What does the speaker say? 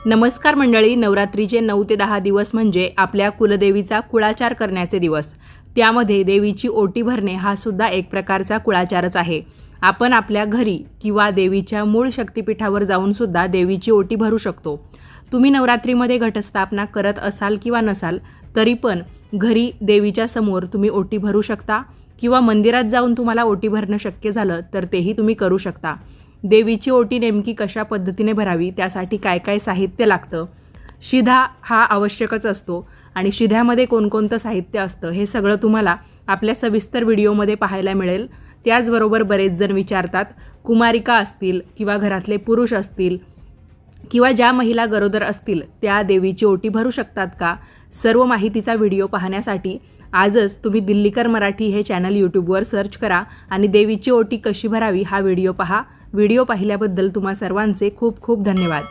नमस्कार मंडळी, नवरात्रीचे 9 ते 10 दिवस म्हणजे आपल्या कुलदेवीचा कुळाचार करण्याचे दिवस। त्यामध्ये देवीची ओटी भरणे हा सुद्धा एक प्रकारचा कुळाचारच आहे। आपण आपल्या घरी किंवा देवीच्या मूळ शक्तिपीठावर जाऊन सुद्धा देवीची ओटी भरू शकतो। तुम्ही नवरात्रीमध्ये घटस्थापना करत असाल किंवा नसाल तरी पण घरी देवीच्या समोर तुम्ही ओटी भरू शकता किंवा मंदिरात जाऊन तुम्हाला ओटी भरणं शक्य झालं तर तेही तुम्ही करू शकता। देवीची ओटी नेमकी कशा पद्धतीने भरावी, त्यासाठी काय काय साहित्य लागतं, शिधा हा आवश्यकच असतो आणि शिध्यामध्ये कोणकोणतं साहित्य असतं हे सगळं तुम्हाला आपल्या सविस्तर व्हिडिओमध्ये पाहायला मिळेल। त्याचबरोबर बरेच जण विचारतात, कुमारिका असतील किंवा घरातले पुरुष असतील किंवा ज्या महिला गरोदर असतील त्या देवीची ओटी भरू शकतात का? सर्व माहितीचा व्हिडिओ पाहण्यासाठी आजच तुम्ही दिल्लीकर मराठी हे चॅनल यूट्यूबवर सर्च करा आणि देवीची ओटी कशी भरावी हा व्हिडिओ पहा। व्हिडिओ पाहिल्याबद्दल तुम्हा सर्वांचे खूप खूप धन्यवाद।